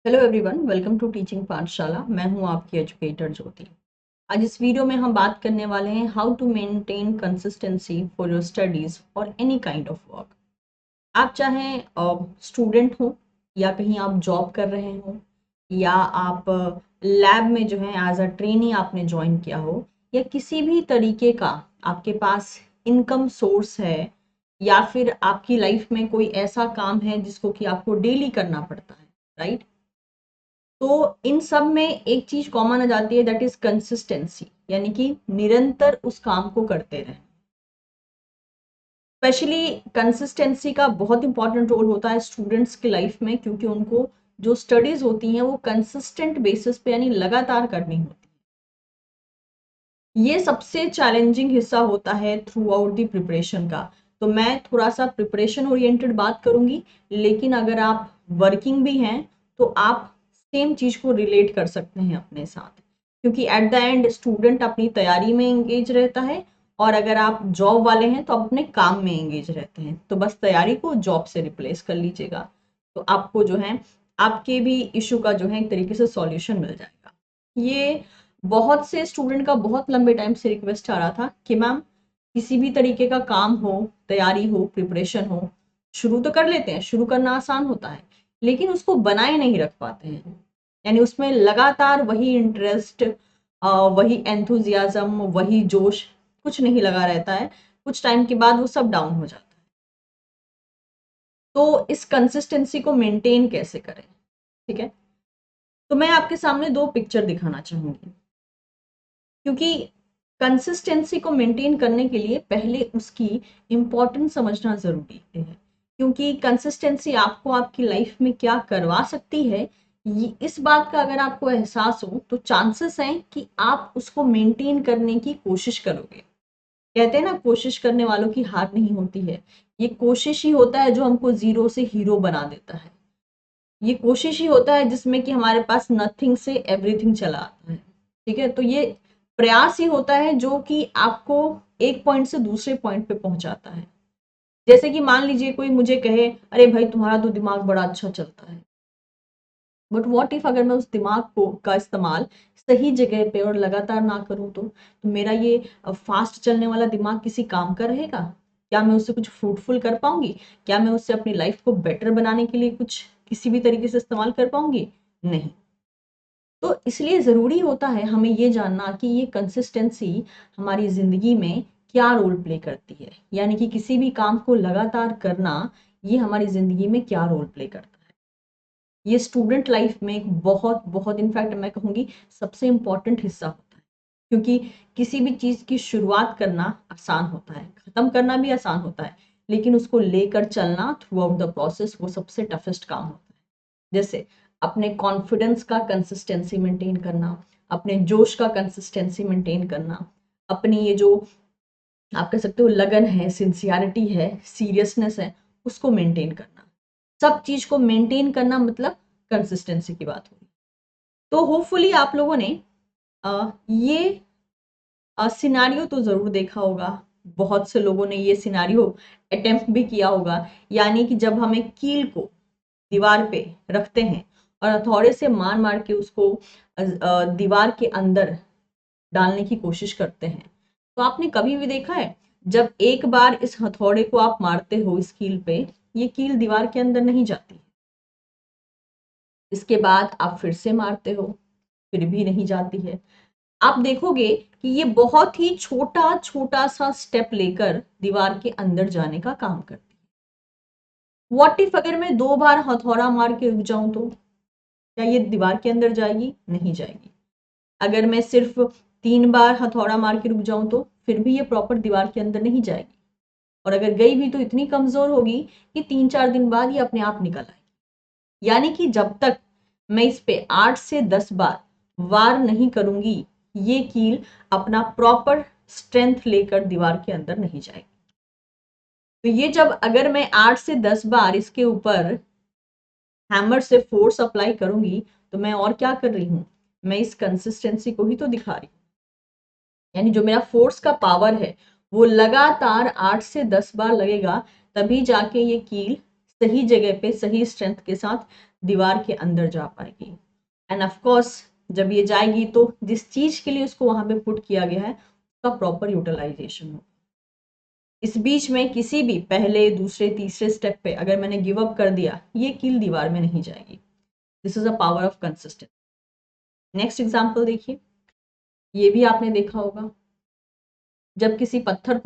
Hello everyone, welcome to teaching Pathshala. मैं हूं आपकी एजुकेटर ज्योति। आज इस वीडियो में हम बात करने वाले हैं how to maintain consistency for your studies और एनी काइंड ऑफ वर्क। आप चाहें स्टूडेंट हो या कहीं आप जॉब कर रहे हो या आप लैब में जो है एज अ ट्रेनी आपने ज्वाइन किया हो या किसी भी तरीके का आपके पास इनकम सोर्स है या फिर आपकी लाइफ में कोई ऐसा काम है जिसको कि आपको डेली करना पड़ता है, राइट? तो इन सब में एक चीज कॉमन आ जाती है, दैट इज कंसिस्टेंसी, यानी कि निरंतर उस काम को करते रहें। स्पेशली कंसिस्टेंसी का बहुत इंपॉर्टेंट रोल होता है स्टूडेंट्स की लाइफ में, क्योंकि उनको जो स्टडीज होती हैं वो कंसिस्टेंट बेसिस पे यानी लगातार करनी होती है। ये सबसे चैलेंजिंग हिस्सा होता है थ्रू आउट द प्रिपरेशन का। तो मैं थोड़ा सा प्रिपरेशन ओरिएंटेड बात करूंगी, लेकिन अगर आप वर्किंग भी हैं तो आप सेम चीज को रिलेट कर सकते हैं अपने साथ, क्योंकि एट द एंड स्टूडेंट अपनी तैयारी में एंगेज रहता है और अगर आप जॉब वाले हैं तो आप अपने काम में एंगेज रहते हैं। तो बस तैयारी को जॉब से रिप्लेस कर लीजिएगा, तो आपको जो है आपके भी इशू का जो है एक तरीके से सॉल्यूशन मिल जाएगा। ये बहुत से स्टूडेंट का बहुत लंबे टाइम से रिक्वेस्ट आ रहा था कि मैम किसी भी तरीके का काम हो, तैयारी हो, प्रिपरेशन हो, शुरू तो कर लेते हैं, शुरू करना आसान होता है, लेकिन उसको बनाए नहीं रख पाते हैं। यानी उसमें लगातार वही इंटरेस्ट, वही एंथुजियाज्म, वही जोश कुछ नहीं लगा रहता है। कुछ टाइम के बाद वो सब डाउन हो जाता है। तो इस कंसिस्टेंसी को मेंटेन कैसे करें? ठीक है, तो मैं आपके सामने दो पिक्चर दिखाना चाहूंगी, क्योंकि कंसिस्टेंसी को मेंटेन करने के लिए पहले उसकी इम्पोर्टेंस समझना जरूरी है। क्योंकि कंसिस्टेंसी आपको आपकी लाइफ में क्या करवा सकती है, इस बात का अगर आपको एहसास हो तो चांसेस हैं कि आप उसको मेंटेन करने की कोशिश करोगे। कहते हैं ना, कोशिश करने वालों की हार नहीं होती है। ये कोशिश ही होता है जो हमको जीरो से हीरो बना देता है। ये कोशिश ही होता है जिसमें कि हमारे पास नथिंग से एवरीथिंग चला आता है। ठीक है, तो ये प्रयास ही होता है जो कि आपको एक पॉइंट से दूसरे पॉइंट पे पहुंचाता है। जैसे कि मान लीजिए कोई मुझे कहे, अरे भाई तुम्हारा तो दिमाग बड़ा अच्छा चलता है, बट व्हाट इफ अगर मैं उस दिमाग को का इस्तेमाल सही जगह पे और लगातार ना करूं तो मेरा ये फास्ट चलने वाला दिमाग किसी काम का रहेगा? क्या मैं उससे कुछ फ्रूटफुल कर पाऊंगी? क्या मैं उससे अपनी लाइफ को बेटर बनाने के लिए कुछ किसी भी तरीके से इस्तेमाल कर पाऊंगी? नहीं। तो इसलिए ज़रूरी होता है हमें ये जानना कि ये कंसिस्टेंसी हमारी ज़िंदगी में क्या रोल प्ले करती है, यानी कि किसी भी काम को लगातार करना ये हमारी ज़िंदगी में क्या रोल प्ले करता है। ये स्टूडेंट लाइफ में एक बहुत बहुत इनफैक्ट मैं कहूँगी सबसे इम्पॉर्टेंट हिस्सा होता है, क्योंकि किसी भी चीज़ की शुरुआत करना आसान होता है, ख़त्म करना भी आसान होता है, लेकिन उसको लेकर चलना थ्रू आउट द प्रोसेस वो सबसे टफेस्ट काम होता है। जैसे अपने कॉन्फिडेंस का कंसिस्टेंसी मेंटेन करना, अपने जोश का कंसिस्टेंसी मेंटेन करना, अपनी ये जो आप कह सकते हो लगन है, सिंसियरिटी है, सीरियसनेस है, उसको मेंटेन करना। सब चीज को मेंटेन करना मतलब कंसिस्टेंसी की बात हुई। तो होपफुली आप लोगों ने ये सिनारियो तो जरूर देखा होगा। बहुत से लोगों ने ये सिनारियो अटेम्प्ट भी किया होगा, यानी कि जब हम एक कील को दीवार पे रखते हैं और हथौड़े से मार मार के उसको दीवार के अंदर डालने की कोशिश करते हैं, तो आपने कभी भी देखा है जब एक बार इस हथौड़े को आप मारते हो इस कील पे, ये कील दीवार के अंदर नहीं जाती। इसके बाद आप फिर से मारते हो, फिर भी नहीं जाती है। आप देखोगे कि ये बहुत ही छोटा छोटा सा स्टेप लेकर दीवार के अंदर जाने का काम करती है। व्हाट इफ अगर मैं दो बार हथौड़ा मार के रुक जाऊं तो क्या ये दीवार के अंदर जाएगी? नहीं जाएगी। अगर मैं सिर्फ तीन बार हथौड़ा मार के रुक जाऊं तो फिर भी ये प्रॉपर दीवार के अंदर नहीं जाएगी, और अगर गई भी तो इतनी कमजोर होगी कि 3-4 दिन बाद ये अपने आप निकल आएगी। यानी कि जब तक मैं इस पे 8 से 10 बार वार नहीं करूंगी, ये कील अपना प्रॉपर स्ट्रेंथ लेकर दीवार के अंदर नहीं जाएगी। तो ये जब अगर मैं 8 से 10 बार इसके ऊपर हैमर से फोर्स अप्लाई करूंगी, तो मैं और क्या कर रही हूं? मैं इस कंसिस्टेंसी को ही तो दिखा रही हूँ। यानी जो मेरा फोर्स का पावर है वो लगातार 8 से 10 बार लगेगा, तभी जाके ये कील सही जगह पे सही स्ट्रेंथ के साथ दीवार के अंदर जा पाएगी। एंड ऑफ कोर्स जब ये जाएगी तो जिस चीज के लिए उसको वहां पे पुट किया गया है उसका प्रॉपर यूटिलाइजेशन हो। इस बीच में किसी भी पहले दूसरे तीसरे स्टेप पे अगर मैंने गिव अप कर दिया, ये कील दीवार में नहीं जाएगी। This is a power of consistency. Next example देखिए, ये भी आपने देखा होगा, जब किसी पत्थर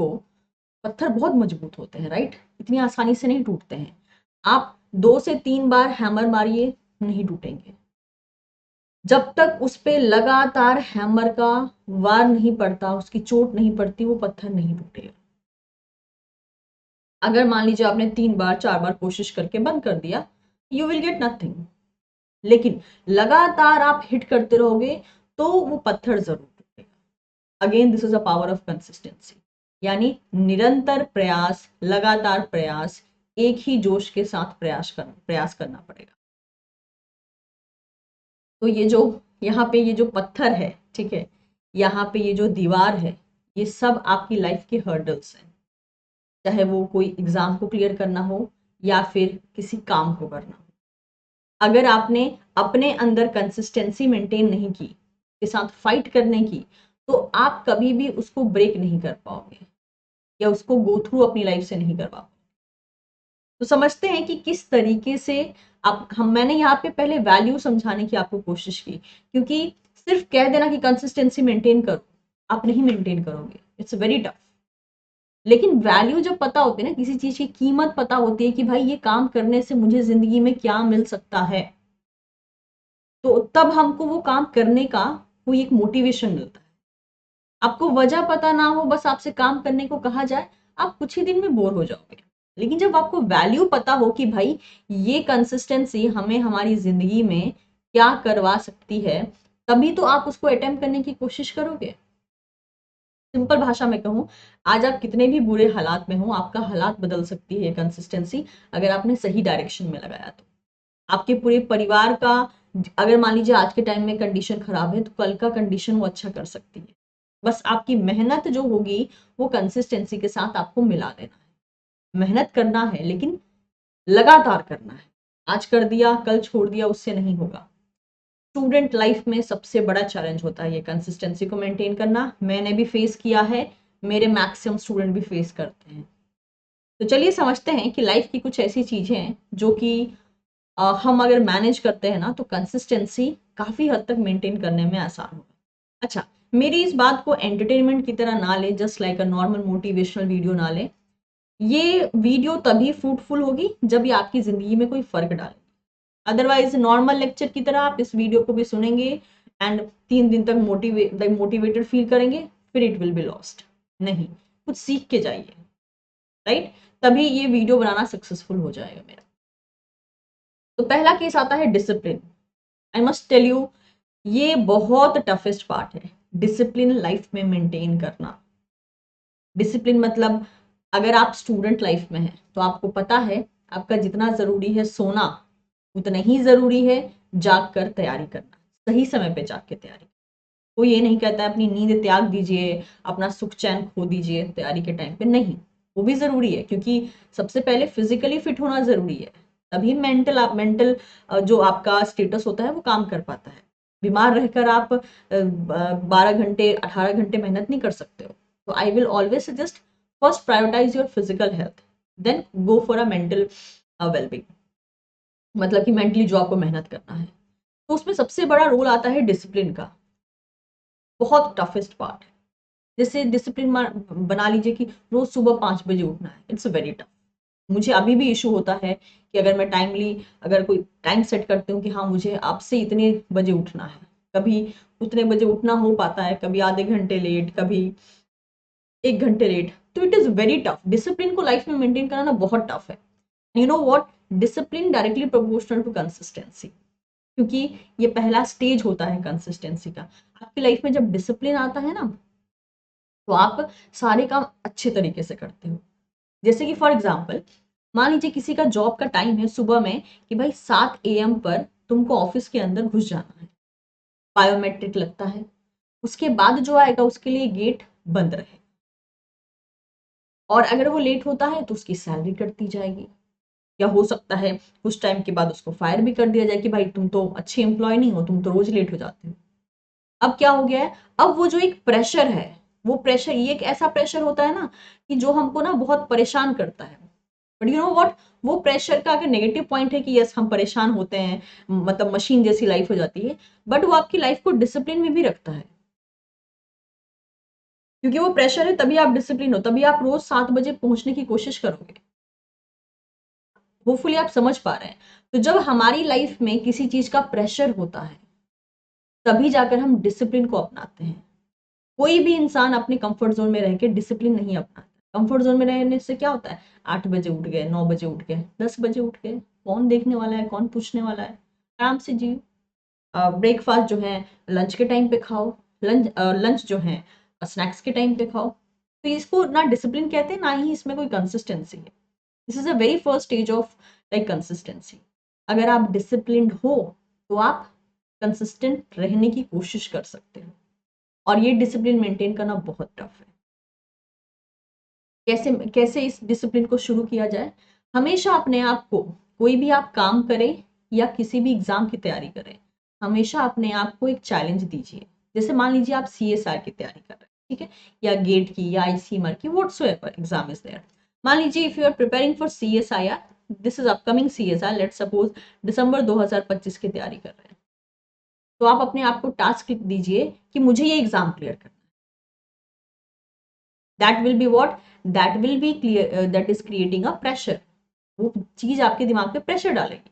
बहुत मजबूत होते हैं राइट, इतनी आसानी से नहीं टूटते हैं। आप 2 से 3 बार हैमर मारिए, नहीं टूटेंगे। जब तक उस पे लगातार हैमर का वार नहीं पड़ता, उसकी चोट नहीं पड़ती, वो पत्थर नहीं टूटेगा। अगर मान लीजिए आपने 3 बार 4 बार कोशिश करके बंद कर दिया, यू विल गेट नथिंग। लेकिन लगातार आप हिट करते रहोगे तो वो पत्थर जरूर टूटेगा। Again this is a power of consistency, यानी निरंतर प्रयास, लगातार प्रयास, एक ही जोश के साथ प्रयास करना पड़ेगा। तो ये जो यहाँ पे ये जो पत्थर है, ठीक है, यहाँ पे ये जो दीवार है, ये सब आपकी लाइफ के हर्डल्स हैं। चाहे वो कोई एग्जाम को क्लियर करना हो या फिर किसी काम को करना हो, अगर आपने अपने अंदर कंसिस्टेंसी मेंटेन नहीं की, के साथ फाइट करने की, तो आप कभी भी उसको ब्रेक नहीं कर पाओगे या उसको गो थ्रू अपनी लाइफ से नहीं कर पाओगे। तो समझते हैं कि किस तरीके से आप मैंने यहाँ पे पहले वैल्यू समझाने की आपको कोशिश की, क्योंकि सिर्फ कह देना कि कंसिस्टेंसी मेंटेन करो, आप नहीं मेंटेन करोगे, इट्स वेरी टफ। लेकिन वैल्यू जब पता होती है ना, किसी चीज की कीमत पता होती है कि भाई ये काम करने से मुझे जिंदगी में क्या मिल सकता है, तो तब हमको वो काम करने का कोई एक मोटिवेशन मिलता है। आपको वजह पता ना हो, बस आपसे काम करने को कहा जाए, आप कुछ ही दिन में बोर हो जाओगे। लेकिन जब आपको वैल्यू पता हो कि भाई ये कंसिस्टेंसी हमें हमारी जिंदगी में क्या करवा सकती है, तभी तो आप उसको अटेम्प्ट करने की कोशिश करोगे। सिंपल भाषा में कहूँ, आज आप कितने भी बुरे हालात में हो, आपका हालात बदल सकती है कंसिस्टेंसी, अगर आपने सही डायरेक्शन में लगाया तो। आपके पूरे परिवार का, अगर मान लीजिए आज के टाइम में कंडीशन खराब है, तो कल का कंडीशन वो अच्छा कर सकती है। बस आपकी मेहनत जो होगी वो कंसिस्टेंसी के साथ आपको मिला देना है। मेहनत करना है लेकिन लगातार करना है। आज कर दिया कल छोड़ दिया, उससे नहीं होगा। स्टूडेंट लाइफ में सबसे बड़ा चैलेंज होता है ये कंसिस्टेंसी को मेंटेन करना। मैंने भी फेस किया है, मेरे मैक्सिमम स्टूडेंट भी फेस करते हैं। तो चलिए समझते हैं कि लाइफ की कुछ ऐसी चीजें हैं जो कि हम अगर मैनेज करते हैं ना, तो कंसिस्टेंसी काफी हद तक मेंटेन करने में आसान होगा। अच्छा, मेरी इस बात को एंटरटेनमेंट की तरह ना ले, just like a normal motivational video ना ले। ये वीडियो तभी फ्रूटफुल होगी जब ये आपकी जिंदगी में कोई फर्क डाले। अदरवाइज नॉर्मल लेक्चर की तरह आप इस वीडियो को भी सुनेंगे एंड 3 दिन तक मोटिवेटेड फील करेंगे, फिर इट विल बी लॉस्ट। नहीं, कुछ सीख के जाइए, राइट? तभी ये वीडियो बनाना सक्सेसफुल हो जाएगा मेरा। तो पहला केस आता है discipline. I must tell you, ये बहुत टफेस्ट पार्ट है, डिसिप्लिन लाइफ में मेंटेन करना। डिसिप्लिन मतलब, अगर आप स्टूडेंट लाइफ में हैं तो आपको पता है आपका जितना जरूरी है सोना, उतना ही जरूरी है जाग कर तैयारी करना, सही समय पे जाग के तैयारी। कोई ये नहीं कहता है अपनी नींद त्याग दीजिए, अपना सुख चैन खो दीजिए तैयारी के टाइम पे, नहीं। वो भी जरूरी है, क्योंकि सबसे पहले फिजिकली फिट होना जरूरी है, तभी मेंटल जो आपका स्टेटस होता है वो काम कर पाता है। बीमार रहकर आप 12 घंटे 18 घंटे मेहनत नहीं कर सकते हो। तो I will always suggest, first prioritize your physical health, then go for a mental wellbeing, मतलब कि मेंटली जो आपको मेहनत करना है। तो उसमें सबसे बड़ा रोल आता है डिसिप्लिन का, बहुत टफेस्ट पार्ट है। जैसे डिसिप्लिन बना लीजिए कि रोज सुबह 5 बजे उठना है, इट्स वेरी टफ। मुझे अभी भी इशू होता है कि अगर मैं टाइमली, अगर कोई टाइम सेट करती हूँ कि हाँ मुझे आपसे इतने बजे उठना है, कभी उतने बजे उठना हो पाता है, कभी आधे घंटे लेट, कभी 1 घंटे लेट। तो it is very tough, discipline को लाइफ में मेंटेन करना बहुत टफ है। You know what, discipline directly proportional to consistency, क्योंकि ये पहला स्टेज होता है कंसिस्टेंसी का। आपकी लाइफ में जब डिसिप्लिन आता है ना, तो आप सारे काम अच्छे तरीके से करते हो। जैसे कि फॉर एग्जाम्पल, मान लीजिए किसी का जॉब का टाइम है सुबह में कि भाई 7 AM पर तुमको ऑफिस के अंदर घुस जाना है, बायोमेट्रिक लगता है, उसके बाद जो आएगा उसके लिए गेट बंद रहे, और अगर वो लेट होता है तो उसकी सैलरी कटती जाएगी। या हो सकता है कुछ टाइम के बाद उसको फायर भी कर दिया जाए कि भाई तुम तो अच्छे एम्प्लॉय नहीं हो, तुम तो रोज लेट हो जाते हो। अब क्या हो गया है, अब वो जो एक प्रेशर है, वो प्रेशर, ये एक ऐसा प्रेशर होता है ना कि जो हमको ना बहुत परेशान करता है। बट यू नो व्हाट, वो प्रेशर का अगर नेगेटिव पॉइंट है कि यस हम परेशान होते हैं, मतलब मशीन जैसी लाइफ हो जाती है, बट वो आपकी लाइफ को डिसिप्लिन में भी रखता है। क्योंकि वो प्रेशर है तभी आप डिसिप्लिन हो, तभी आप रोज 7 बजे पहुंचने की कोशिश करोगे। होपफुली आप समझ पा रहे हैं। तो जब हमारी लाइफ में किसी चीज का प्रेशर होता है तभी जाकर हम डिसिप्लिन को अपनाते हैं। कोई भी इंसान अपने कंफर्ट जोन में रह के डिसिप्लिन नहीं अपनाता। कंफर्ट जोन में रहने से क्या होता है, 8 बजे उठ गए, 9 बजे उठ गए, 10 बजे उठ गए, कौन देखने वाला है, कौन पूछने वाला है, आराम से जियो। ब्रेकफास्ट जो है लंच के टाइम पे खाओ, लंच जो है स्नैक्स के टाइम पे खाओ। तो इसको ना डिसिप्लिन कहते हैं, ना ही इसमें कोई कंसिस्टेंसी है। This is a very first stage of like consistency. अगर आप डिसिप्लिन्ड हो तो आप कंसिस्टेंट रहने की कोशिश कर सकते हो, और ये डिसिप्लिन मेंटेन करना बहुत टफ है। कैसे कैसे इस डिसिप्लिन को शुरू किया जाए? हमेशा अपने आप को, कोई भी आप काम करें या किसी भी एग्जाम की तैयारी करें, हमेशा अपने आप को एक चैलेंज दीजिए। जैसे मान लीजिए आप CSR की तैयारी कर रहे हैं, ठीक है, या गेट की या ICMR की, व्हाटसोएवर एग्जाम इज देयर। मान लीजिए if you are preparing for CSIR, this is upcoming CSR, let's suppose दिसंबर 2025 की तैयारी कर रहे हैं, तो आप अपने आप को टास्क दीजिए कि मुझे ये एग्जाम क्लियर करना है। That will be what, that will be clear, that is creating a pressure. वो चीज आपके दिमाग पे प्रेशर डालेगी।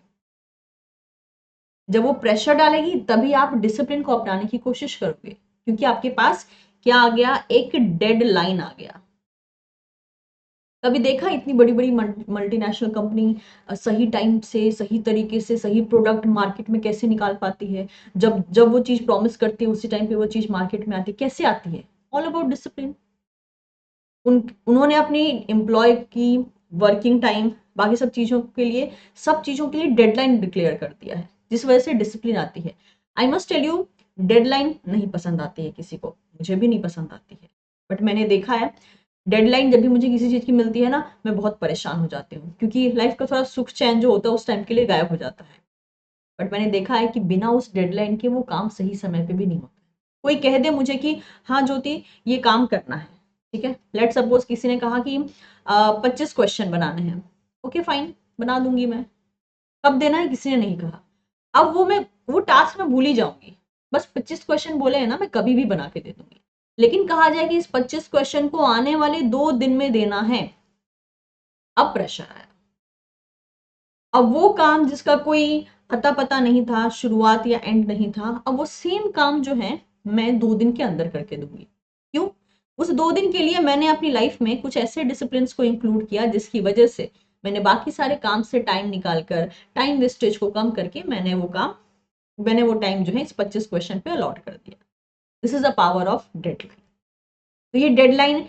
जब वो प्रेशर डालेगी तभी आप डिसिप्लिन को अपनाने की कोशिश करोगे, क्योंकि आपके पास क्या आ गया, एक डेड लाइन आ गया। कभी देखा इतनी बड़ी बड़ी मल्टीनेशनल कंपनी सही टाइम से, सही तरीके से सही प्रोडक्ट मार्केट में कैसे निकाल पाती है? जब जब वो चीज प्रॉमिस करती है उसी टाइम पे वो चीज मार्केट में आती है, कैसे आती है? All about discipline. उन्होंने अपनी एम्प्लॉय की वर्किंग टाइम, बाकी सब चीजों के लिए डेडलाइन डिक्लेयर कर दिया है, जिस वजह से डिसिप्लिन आती है। I must tell you, deadline नहीं पसंद आती है किसी को, मुझे भी नहीं पसंद आती है, बट मैंने देखा है डेडलाइन जब भी मुझे किसी चीज की मिलती है ना, मैं बहुत परेशान हो जाती हूँ, क्योंकि लाइफ का थोड़ा सुख चैन जो होता है उस टाइम के लिए गायब हो जाता है। बट मैंने देखा है कि बिना उस डेडलाइन के वो काम सही समय पे भी नहीं होता। कोई कह दे मुझे कि हाँ ज्योति ये काम करना है, ठीक है, लेट सपोज किसी ने कहा कि 25 क्वेश्चन बनाने हैं, ओके फाइन, बना दूंगी मैं। कब देना है किसी ने नहीं कहा। अब वो टास्क मैं भूल ही जाऊंगी। बस 25 क्वेश्चन बोले हैं ना, मैं कभी भी बना के दे दूंगी। लेकिन कहा जाए कि इस 25 क्वेश्चन को आने वाले 2 दिन में देना है, अब प्रेशर आया। अब वो काम जिसका कोई अता पता नहीं था, शुरुआत या एंड नहीं था, अब वो सेम काम जो है मैं 2 दिन के अंदर करके दूंगी। क्यों? उस 2 दिन के लिए मैंने अपनी लाइफ में कुछ ऐसे डिसिप्लिन को इंक्लूड किया जिसकी वजह से मैंने बाकी सारे काम से टाइम निकालकर, टाइम वेस्टेज को कम करके मैंने वो टाइम जो है इस 25 क्वेश्चन पे अलॉट कर दिया। This is the power of deadline. तो ये डेडलाइन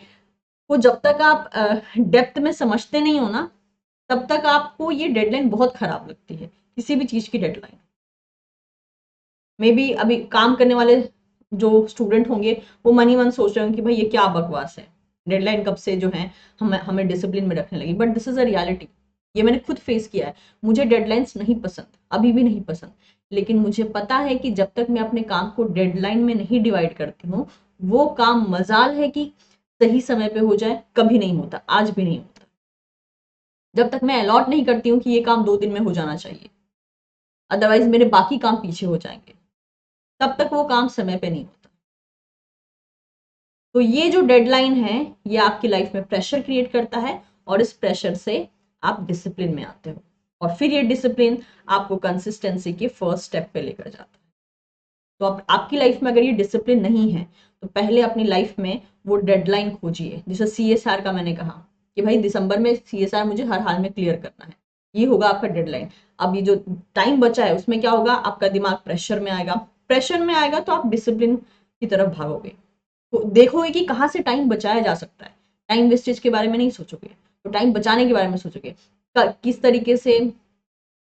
को जब तक आप डेप्थ में समझते नहीं हो ना, तब तक आपको ये डेडलाइन बहुत खराब लगती है, किसी भी चीज की डेडलाइन। मे बी अभी काम करने वाले जो स्टूडेंट होंगे वो मन ही मन सोच रहे होंगे कि भाई ये क्या बकवास है, डेडलाइन कब से जो है हमें डिसिप्लिन में रखने लगी। But this is a reality, ये मैंने खुद फेस किया है। मुझे डेडलाइंस नहीं पसंद, अभी भी नहीं पसंद, लेकिन मुझे पता है कि जब तक मैं अपने काम को डेडलाइन में नहीं डिवाइड करती हूँ, वो काम मजाल है कि सही समय पे हो जाए, कभी नहीं होता, आज भी नहीं होता। जब तक मैं अलॉट नहीं करती हूँ कि ये काम 2 दिन में हो जाना चाहिए, अदरवाइज मेरे बाकी काम पीछे हो जाएंगे, तब तक वो काम समय पे नहीं होता। तो ये जो डेडलाइन है ये आपकी लाइफ में प्रेशर क्रिएट करता है, और इस प्रेशर से आप डिसिप्लिन में आते हो, और फिर ये डिसिप्लिन आपको कंसिस्टेंसी के फर्स्ट स्टेप पे लेकर जाता है। तो आपकी लाइफ में अगर ये डिसिप्लिन नहीं है तो पहले अपनी लाइफ में वो डेडलाइन खोजिए। जैसे CSR का मैंने कहा कि भाई दिसंबर में CSR मुझे हर हाल में क्लियर करना है, ये होगा आपका डेडलाइन। अब ये जो टाइम बचा है उसमें क्या होगा, आपका दिमाग प्रेशर में आएगा, प्रेशर में आएगा तो आप डिसिप्लिन की तरफ भागोगे, तो देखोगे कि कहाँ से टाइम बचाया जा सकता है। टाइम वेस्टेज के बारे में नहीं सोचोगे, तो टाइम बचाने के बारे में सोचोगे, किस तरीके से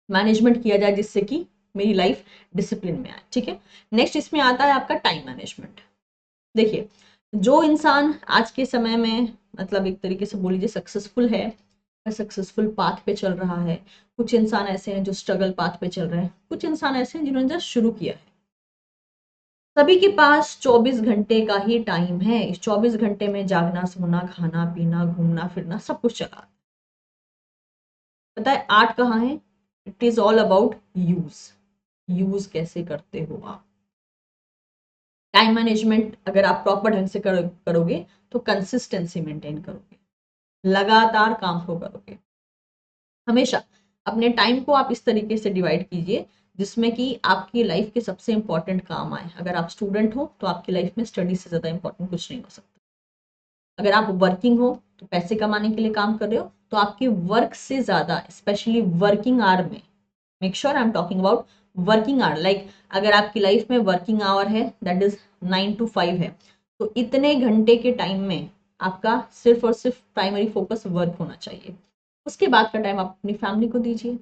मैनेजमेंट किया जाए जिससे कि मेरी लाइफ डिसिप्लिन में आए। ठीक है, नेक्स्ट इसमें आता है आपका टाइम मैनेजमेंट। देखिए, जो इंसान आज के समय में मतलब एक तरीके से बोल लीजिए सक्सेसफुल है, सक्सेसफुल पाथ पे चल रहा है, कुछ इंसान ऐसे हैं जो स्ट्रगल पाथ पे चल रहे हैं, कुछ इंसान ऐसे हैं जिन्होंने जस्ट शुरू किया है। सभी के पास 24 घंटे का ही टाइम है। इस 24 घंटे में जागना, सोना, खाना पीना, घूमना फिरना सब कुछ चला। पता है आर्ट कहाँ है? It is all about use. Use कैसे करते हो आप। टाइम मैनेजमेंट अगर आप प्रॉपर ढंग से करोगे तो कंसिस्टेंसी मेंटेन करोगे, लगातार काम को करोगे। हमेशा अपने टाइम को आप इस तरीके से डिवाइड कीजिए जिसमें कि आपकी लाइफ के सबसे इंपॉर्टेंट काम आए। अगर आप स्टूडेंट हो तो आपकी लाइफ में स्टडी से ज्यादा इंपॉर्टेंट कुछ नहीं हो सकता। अगर आप वर्किंग हो तो पैसे कमाने के लिए काम कर रहे हो, तो आपके वर्क से ज्यादा, स्पेशली वर्किंग आवर में, make sure I am talking about working hour, like अगर आपकी लाइफ में वर्किंग आवर है दैट इज 9 to 5 है, तो इतने घंटे के टाइम में आपका सिर्फ और सिर्फ प्राइमरी फोकस वर्क होना चाहिए। उसके बाद का टाइम आप अपनी फैमिली को दीजिए,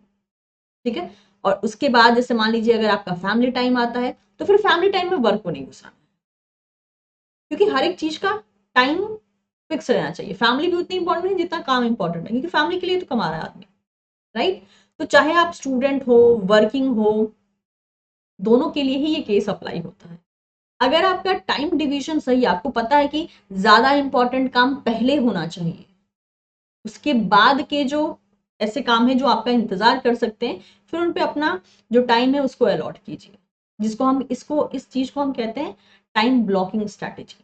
ठीक है। और उसके बाद जैसे मान लीजिए अगर आपका फैमिली टाइम आता है तो फिर फैमिली टाइम में वर्क को नहीं घुसाना, क्योंकि हर एक चीज का टाइम फिक्स रहना चाहिए। फैमिली भी उतनी इंपॉर्टेंट है जितना काम इंपॉर्टेंट है, क्योंकि फैमिली के लिए तो कमा रहा है आदमी, राइट। तो चाहे आप स्टूडेंट हो, वर्किंग हो, दोनों के लिए ही ये केस अप्लाई होता है। अगर आपका टाइम डिवीजन सही है, आपको पता है कि ज्यादा इंपॉर्टेंट काम पहले होना चाहिए, उसके बाद के जो ऐसे काम है जो आपका इंतजार कर सकते हैं, फिर उन पे अपना जो टाइम है उसको अलॉट कीजिए, जिसको हम इस चीज को हम कहते हैं time blocking strategy.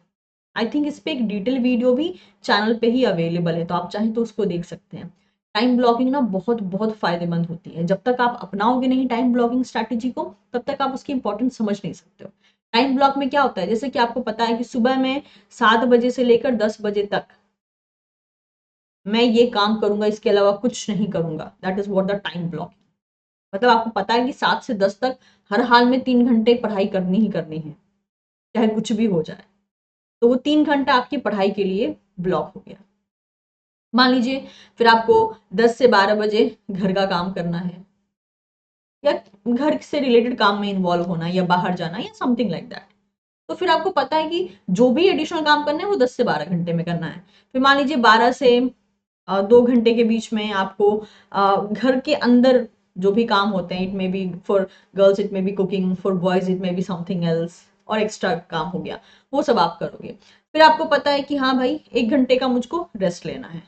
I think इस पे एक डिटेल वीडियो भी चैनल पे ही अवेलेबल है, तो आप चाहें तो उसको देख सकते हैं। टाइम ब्लॉकिंग ना बहुत बहुत फायदेमंद होती है। जब तक आप अपनाओगे नहीं टाइम ब्लॉकिंग स्ट्रैटेजी को, तब तक आप उसकी इंपॉर्टेंस समझ नहीं सकते हो। टाइम ब्लॉक में क्या होता है, जैसे कि आपको पता है कि सुबह में 7 बजे से लेकर 10 बजे तक मैं ये काम करूंगा, इसके अलावा कुछ नहीं करूंगा, that is what the time blocking. मतलब आपको पता है कि 7 से 10 तक हर हाल में 3 घंटे पढ़ाई करनी ही करनी है, चाहे कुछ भी हो जाए। तो वो 3 घंटा आपकी पढ़ाई के लिए ब्लॉक हो गया। मान लीजिए फिर आपको 10 से 12 बजे घर का काम करना है, या घर से रिलेटेड काम में इन्वॉल्व होना, या बाहर जाना, या समथिंग लाइक दैट। तो फिर आपको पता है कि जो भी एडिशनल काम करना है वो 10 से 12 घंटे में करना है। फिर मान लीजिए 12 से 2 घंटे के बीच में आपको घर के अंदर जो भी काम होते हैं, it may be for girls it may be cooking, for boys it may be something else, और एक्स्ट्रा काम हो गया, वो सब आप करोगे। फिर आपको पता है कि हाँ भाई 1 घंटे का मुझको रेस्ट लेना है,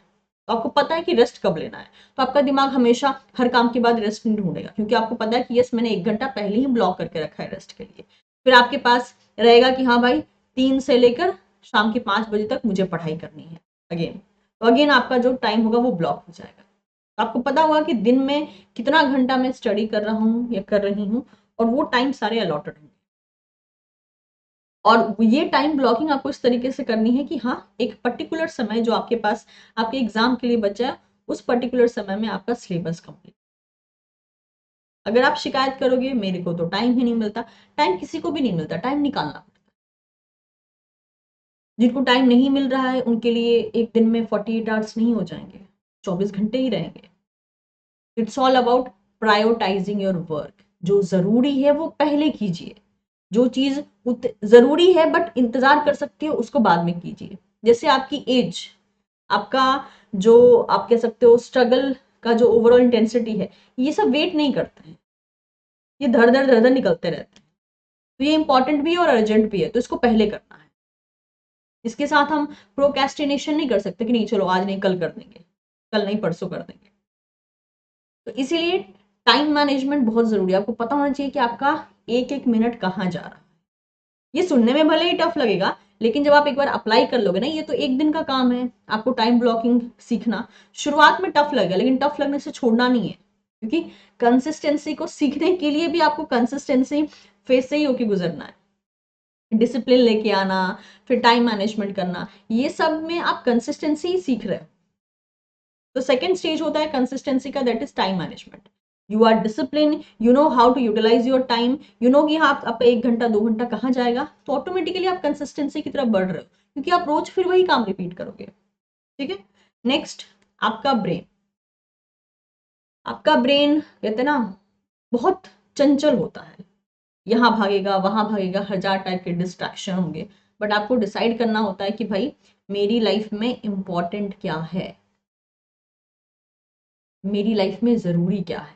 तो आपको पता है कि रेस्ट कब लेना है, तो आपका दिमाग हमेशा हर काम के बाद रेस्ट नहीं ढूंढेगा, क्योंकि आपको पता है कि यस मैंने 1 घंटा पहले ही ब्लॉक करके रखा है रेस्ट के लिए। फिर आपके पास रहेगा कि हाँ भाई 3 से लेकर शाम के 5 बजे तक मुझे पढ़ाई करनी है अगेन, तो अगेन आपका जो टाइम होगा वो ब्लॉक हो जाएगा। तो आपको पता होगा कि दिन में कितना घंटा मैं स्टडी कर रहा हूँ या कर रही हूँ, और वो टाइम सारे अलॉटेड होंगे। और ये टाइम ब्लॉकिंग आपको इस तरीके से करनी है कि हाँ एक पर्टिकुलर समय जो आपके पास आपके एग्जाम के लिए बचा है, उस पर्टिकुलर समय में आपका सिलेबस कंप्लीट। अगर आप शिकायत करोगे मेरे को तो टाइम ही नहीं मिलता, टाइम किसी को भी नहीं मिलता, टाइम निकालना पड़ता है। जिनको टाइम नहीं मिल रहा है उनके लिए एक दिन में 48 आवर्स नहीं हो जाएंगे, 24 घंटे ही रहेंगे। It's all about prioritising your work. जो जरूरी है वो पहले कीजिए, जो चीज जरूरी है बट इंतजार कर सकती है उसको बाद में कीजिए। जैसे आपकी एज, आपका जो आप कह सकते हो स्ट्रगल का जो ओवरऑल इंटेंसिटी है, ये सब वेट नहीं करते हैं, ये धड़ धड़ निकलते रहते हैं। तो ये इंपॉर्टेंट भी है और अर्जेंट भी है, तो इसको पहले करना है। इसके साथ हम प्रोकेस्टिनेशन नहीं कर सकते कि नहीं चलो आज नहीं कल कर देंगे, कल नहीं परसों कर देंगे। तो इसीलिए टाइम मैनेजमेंट बहुत जरूरी है। आपको पता होना चाहिए कि आपका एक एक मिनट कहाँ जा रहा है। ये सुनने में भले ही टफ लगेगा, लेकिन जब आप एक बार अप्लाई कर लोगे ना, ये तो एक दिन का काम है आपको टाइम ब्लॉकिंग सीखना। शुरुआत में टफ लगेगा, लेकिन टफ लगने से छोड़ना नहीं है, क्योंकि कंसिस्टेंसी को सीखने के लिए भी आपको कंसिस्टेंसी फेज से ही होके गुजरना है। डिसिप्लिन लेके आना, फिर टाइम मैनेजमेंट करना, ये सब में आप कंसिस्टेंसी ही सीख रहे हो। तो सेकेंड स्टेज होता है कंसिस्टेंसी का, that is time management. You are discipline, you know how to utilize your time, you know कि हाँ आपका 1 घंटा 2 घंटा कहाँ जाएगा, तो ऑटोमेटिकली आप कंसिस्टेंसी की तरफ बढ़ रहे हो, क्योंकि आप रोज फिर वही काम रिपीट करोगे। ठीक है। नेक्स्ट, आपका ब्रेन। आपका ब्रेन कहते हैं ना बहुत चंचल होता है, यहाँ भागेगा वहां भागेगा, हजार टाइप के डिस्ट्रैक्शन होंगे, बट आपको डिसाइड करना होता है कि भाई मेरी लाइफ में इंपॉर्टेंट क्या है। मेरी लाइफ में जरूरी क्या है,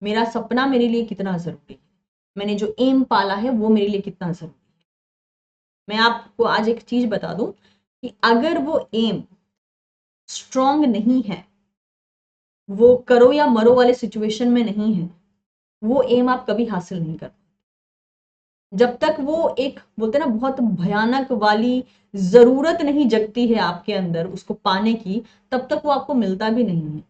मेरा सपना मेरे लिए कितना जरूरी है, मैंने जो एम पाला है वो मेरे लिए कितना जरूरी है। मैं आपको आज एक चीज बता दूं कि अगर वो एम स्ट्रांग नहीं है, वो करो या मरो वाले सिचुएशन में नहीं है, वो एम आप कभी हासिल नहीं कर। जब तक वो एक बोलते हैं ना बहुत भयानक वाली जरूरत नहीं जगती है आपके अंदर उसको पाने की, तब तक वो आपको मिलता भी नहीं है।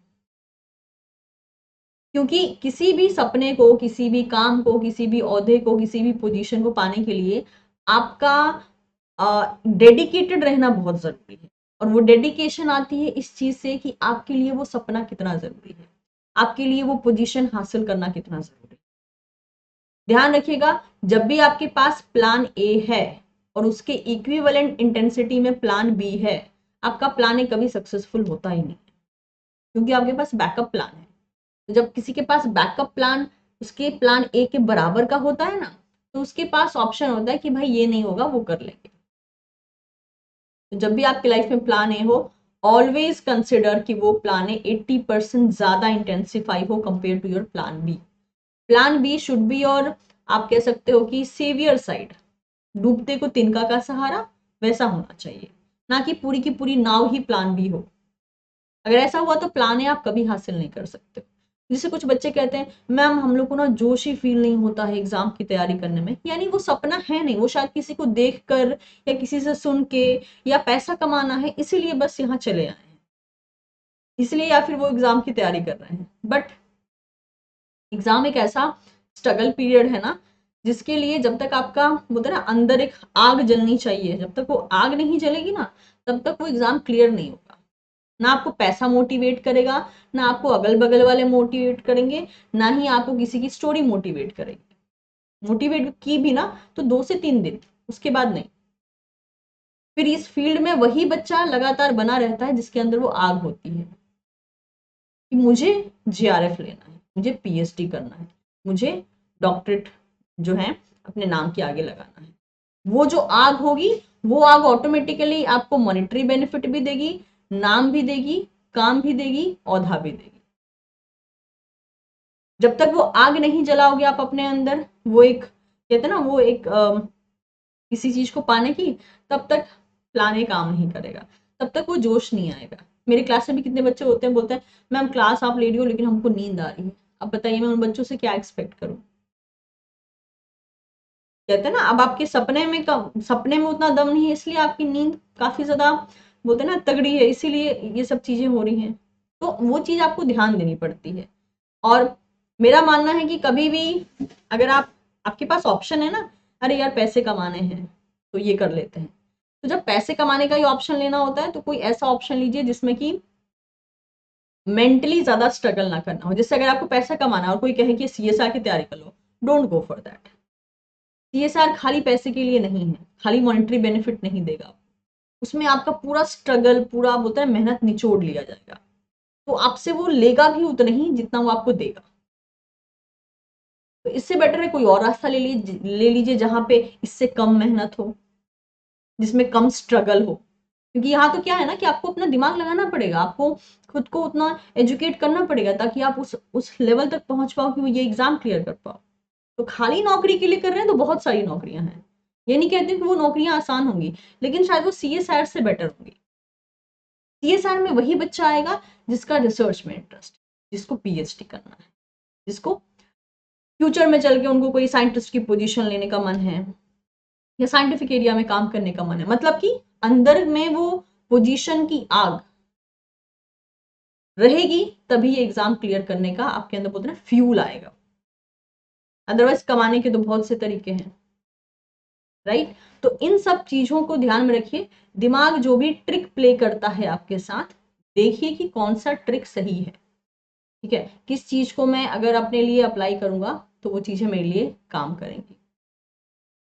क्योंकि किसी भी सपने को, किसी भी काम को, किसी भी ओहदे को, किसी भी पोजीशन को पाने के लिए आपका डेडिकेटेड रहना बहुत जरूरी है। और वो डेडिकेशन आती है इस चीज से कि आपके लिए वो सपना कितना जरूरी है, आपके लिए वो पोजीशन हासिल करना कितना जरूरी है। ध्यान रखिएगा, जब भी आपके पास प्लान ए है और उसके इक्विवेलेंट इंटेंसिटी में प्लान बी है, आपका प्लान ए कभी सक्सेसफुल होता ही नहीं, क्योंकि आपके पास बैकअप प्लान है। तो जब किसी के पास बैकअप प्लान उसके प्लान ए के बराबर का होता है ना, तो उसके पास ऑप्शन होता है कि भाई ये नहीं होगा, वो कर लेंगे। तो जब भी आपकी लाइफ में प्लान ए हो, ऑलवेज कंसिडर कि वो प्लान ए 80% ज्यादा इंटेंसिफाई हो compare to your plan B. Plan B should be, और आप कह सकते हो कि सेवियर साइड, डूबते को तिनका का सहारा, वैसा होना चाहिए, ना कि पूरी की पूरी नाव ही प्लान बी हो। अगर ऐसा हुआ तो प्लान ए आप कभी हासिल नहीं कर सकते। जिसे कुछ बच्चे कहते हैं मैम हम लोग को ना जोश ही फील नहीं होता है एग्जाम की तैयारी करने में, यानी वो सपना है नहीं, वो शायद किसी को देख कर या किसी से सुन के या पैसा कमाना है इसीलिए बस यहाँ चले आए हैं, इसलिए या फिर वो एग्जाम की तैयारी कर रहे हैं। बट एग्जाम एक ऐसा स्ट्रगल पीरियड है ना, जिसके लिए जब तक आपका बोलते ना अंदर एक आग जलनी चाहिए, जब तक वो आग नहीं जलेगी ना, तब तक वो एग्जाम क्लियर नहीं होगा। ना आपको पैसा मोटिवेट करेगा, ना आपको अगल बगल वाले मोटिवेट करेंगे, ना ही आपको किसी की स्टोरी मोटिवेट करेगी। मोटिवेट की भी ना तो 2 से 3 दिन, उसके बाद नहीं। फिर इस फील्ड में वही बच्चा लगातार बना रहता है जिसके अंदर वो आग होती है कि मुझे जीआरएफ लेना है, मुझे पीएचडी करना है, मुझे डॉक्टरेट जो है अपने नाम के आगे लगाना है। वो जो आग होगी, वो आग ऑटोमेटिकली आपको मॉनेटरी बेनिफिट भी देगी, नाम भी देगी, काम भी देगी, औधा भी देगी। जब तक वो आग नहीं जलाओगे आप अपने अंदर, वो एक कहते हैं ना वो एक किसी चीज को पाने की, तब तक प्लान ए काम नहीं करेगा, तब तक वो जोश नहीं आएगा। मेरी क्लास में भी कितने बच्चे होते हैं बोलते हैं मैम क्लास आप ले रही हो लेकिन हमको नींद आ रही है। अब बताइए मैं उन बच्चों से क्या एक्सपेक्ट करूं। कहते हैं ना अब आपके सपने में कम, सपने में उतना दम नहीं है, इसलिए आपकी नींद काफी ज्यादा बोलते हैं ना तगड़ी है, इसीलिए ये सब चीजें हो रही हैं। तो वो चीज आपको ध्यान देनी पड़ती है। और मेरा मानना है कि कभी भी अगर आपके पास ऑप्शन है ना, अरे यार पैसे कमाने हैं तो ये कर लेते हैं, तो जब पैसे कमाने का ही ऑप्शन लेना होता है तो कोई ऐसा ऑप्शन लीजिए जिसमें कि मेंटली ज्यादा स्ट्रगल ना करना हो। जैसे अगर आपको पैसा कमाना है और कोई कहे कि सीएसआर की तैयारी कर लो, don't go for that. CSR खाली पैसे के लिए नहीं है, खाली मॉनेटरी बेनिफिट नहीं देगा, उसमें आपका पूरा स्ट्रगल, पूरा बोलते हैं मेहनत निचोड़ लिया जाएगा। तो आपसे वो लेगा भी उतना ही जितना वो आपको देगा। तो इससे बेटर है कोई और रास्ता ले लीजिए जहां पे इससे कम मेहनत हो, जिसमें कम स्ट्रगल हो। क्योंकि यहाँ तो क्या है ना कि आपको अपना दिमाग लगाना पड़ेगा, आपको खुद को उतना एजुकेट करना पड़ेगा ताकि आप उस लेवल तक पहुंच पाओ कि वो ये एग्जाम क्लियर कर पाओ। तो खाली नौकरी के लिए कर रहे हैं तो बहुत सारी नौकरियां हैं, ये नहीं कहते कि वो नौकरियां आसान होंगी, लेकिन शायद वो सीएसआर से बेटर होंगी। सीएसआर में वही बच्चा आएगा जिसका रिसर्च में इंटरेस्ट, जिसको पीएचडी करना है, जिसको फ्यूचर में चल के उनको कोई साइंटिस्ट की पोजीशन लेने का मन है या साइंटिफिक एरिया में काम करने का मन है, मतलब कि अंदर में वो पोजीशन की आग रहेगी, तभी ये एग्जाम क्लियर करने का आपके अंदर बोलते हैं फ्यूल आएगा। अदरवाइज कमाने के तो बहुत से तरीके हैं, राइट। तो इन सब चीजों को ध्यान में रखिए। दिमाग जो भी ट्रिक प्ले करता है आपके साथ, देखिए कि कौन सा ट्रिक सही है, ठीक है, किस चीज को मैं अगर अपने लिए अप्लाई करूंगा तो वो चीजें मेरे लिए काम करेंगी।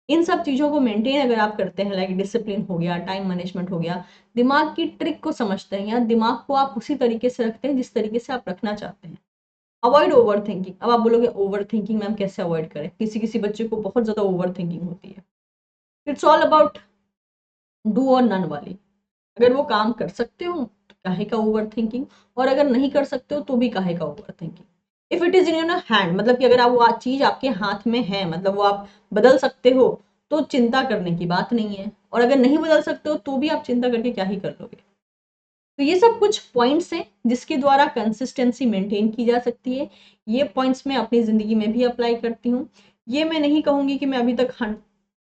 इन सब चीजों को मेंटेन अगर आप करते हैं, लाइक डिसिप्लिन हो गया, टाइम मैनेजमेंट हो गया, दिमाग की ट्रिक को समझते हैं या दिमाग को आप उसी तरीके से रखते हैं जिस तरीके से आप रखना चाहते हैं। Avoid over thinking. अब आप बोलोगे ओवर थिंकिंग मैम कैसे अवॉइड करें, किसी किसी बच्चे को बहुत ज्यादा ओवर थिंकिंग होती है। इट्स ऑल अबाउट डू और नन वाली। अगर वो काम कर सकते हो काहे का ओवर थिंकिंग, और अगर नहीं कर सकते हो तो भी काहे का over thinking. If it is in your hand, मतलब कि अगर आप वो चीज आपके हाथ में है, मतलब वो आप बदल सकते हो, तो चिंता करने की बात नहीं है। और अगर नहीं बदल सकते हो तो भी आप चिंता करके क्या ही कर लोगे। तो ये सब कुछ पॉइंट्स हैं जिसके द्वारा कंसिस्टेंसी मेंटेन की जा सकती है। ये पॉइंट्स मैं अपनी जिंदगी में भी अप्लाई करती हूँ। ये मैं नहीं कहूंगी कि मैं अभी तक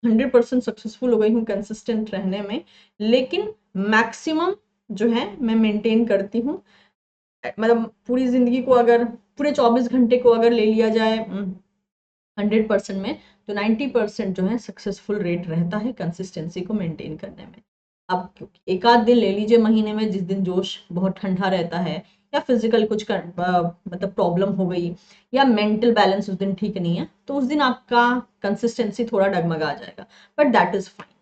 100% सक्सेसफुल हो गई हूँ कंसिस्टेंट रहने में, लेकिन मैक्सिमम जो है मैं मेंटेन करती हूँ। मतलब पूरी जिंदगी को अगर, पूरे 24 घंटे को अगर ले लिया जाए 100% में, तो 90% जो है सक्सेसफुल रेट रहता है कंसिस्टेंसी को मेंटेन करने में। अब एक आध दिन ले लीजिए महीने में जिस दिन जोश बहुत ठंडा रहता है, या फिजिकल कुछ मतलब प्रॉब्लम हो गई, या मेंटल बैलेंस उस दिन ठीक नहीं है, तो उस दिन आपका कंसिस्टेंसी थोड़ा डगमगा जाएगा, बट दैट इज फाइन।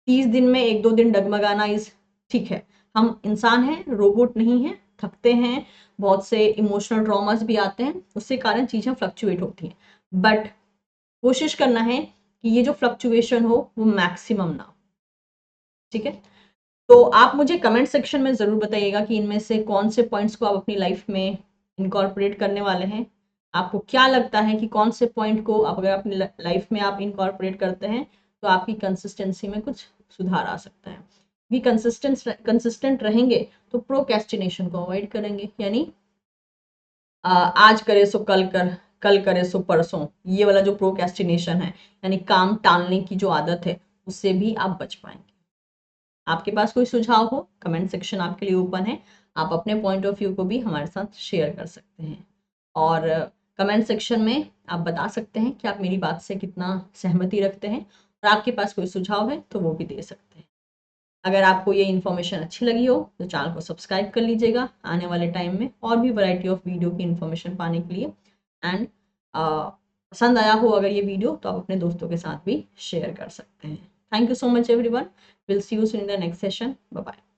30 दिन में 1-2 दिन डगमगाना इज ठीक है। हम इंसान हैं, रोबोट नहीं है, थकते हैं, बहुत से इमोशनल ट्रॉमास भी आते हैं, उससे कारण चीजें फ्लक्चुएट होती हैं, बट कोशिश करना है कि ये जो फ्लक्चुएशन हो वो मैक्सिमम ना हो। ठीक है, तो आप मुझे कमेंट सेक्शन में जरूर बताइएगा कि इनमें से कौन से पॉइंट्स को आप अपनी लाइफ में इनकॉर्पोरेट करने वाले हैं। आपको क्या लगता है कि कौन से पॉइंट को आप अगर अपनी लाइफ में आप इनकॉर्पोरेट करते हैं तो आपकी कंसिस्टेंसी में कुछ सुधार आ सकता है। भी कंसिस्टेंट रहेंगे तो प्रोक्रेस्टिनेशन को अवॉइड करेंगे, यानी आज करे सो कल करे सो परसों, ये वाला जो प्रोक्रेस्टिनेशन है, यानी काम टालने की जो आदत है, उससे भी आप बच पाएंगे। आपके पास कोई सुझाव हो, कमेंट सेक्शन आपके लिए ओपन है, आप अपने पॉइंट ऑफ व्यू को भी हमारे साथ शेयर कर सकते हैं। और कमेंट सेक्शन में आप बता सकते हैं कि आप मेरी बात से कितना सहमति रखते हैं, और आपके पास कोई सुझाव है तो वो भी दे सकते हैं। अगर आपको ये इन्फॉर्मेशन अच्छी लगी हो तो चैनल को सब्सक्राइब कर लीजिएगा आने वाले टाइम में और भी वैरायटी ऑफ वीडियो की इन्फॉर्मेशन पाने के लिए। एंड पसंद आया हो अगर ये वीडियो तो आप अपने दोस्तों के साथ भी शेयर कर सकते हैं। Thank you so much everyone, will see you soon in the next session, bye bye.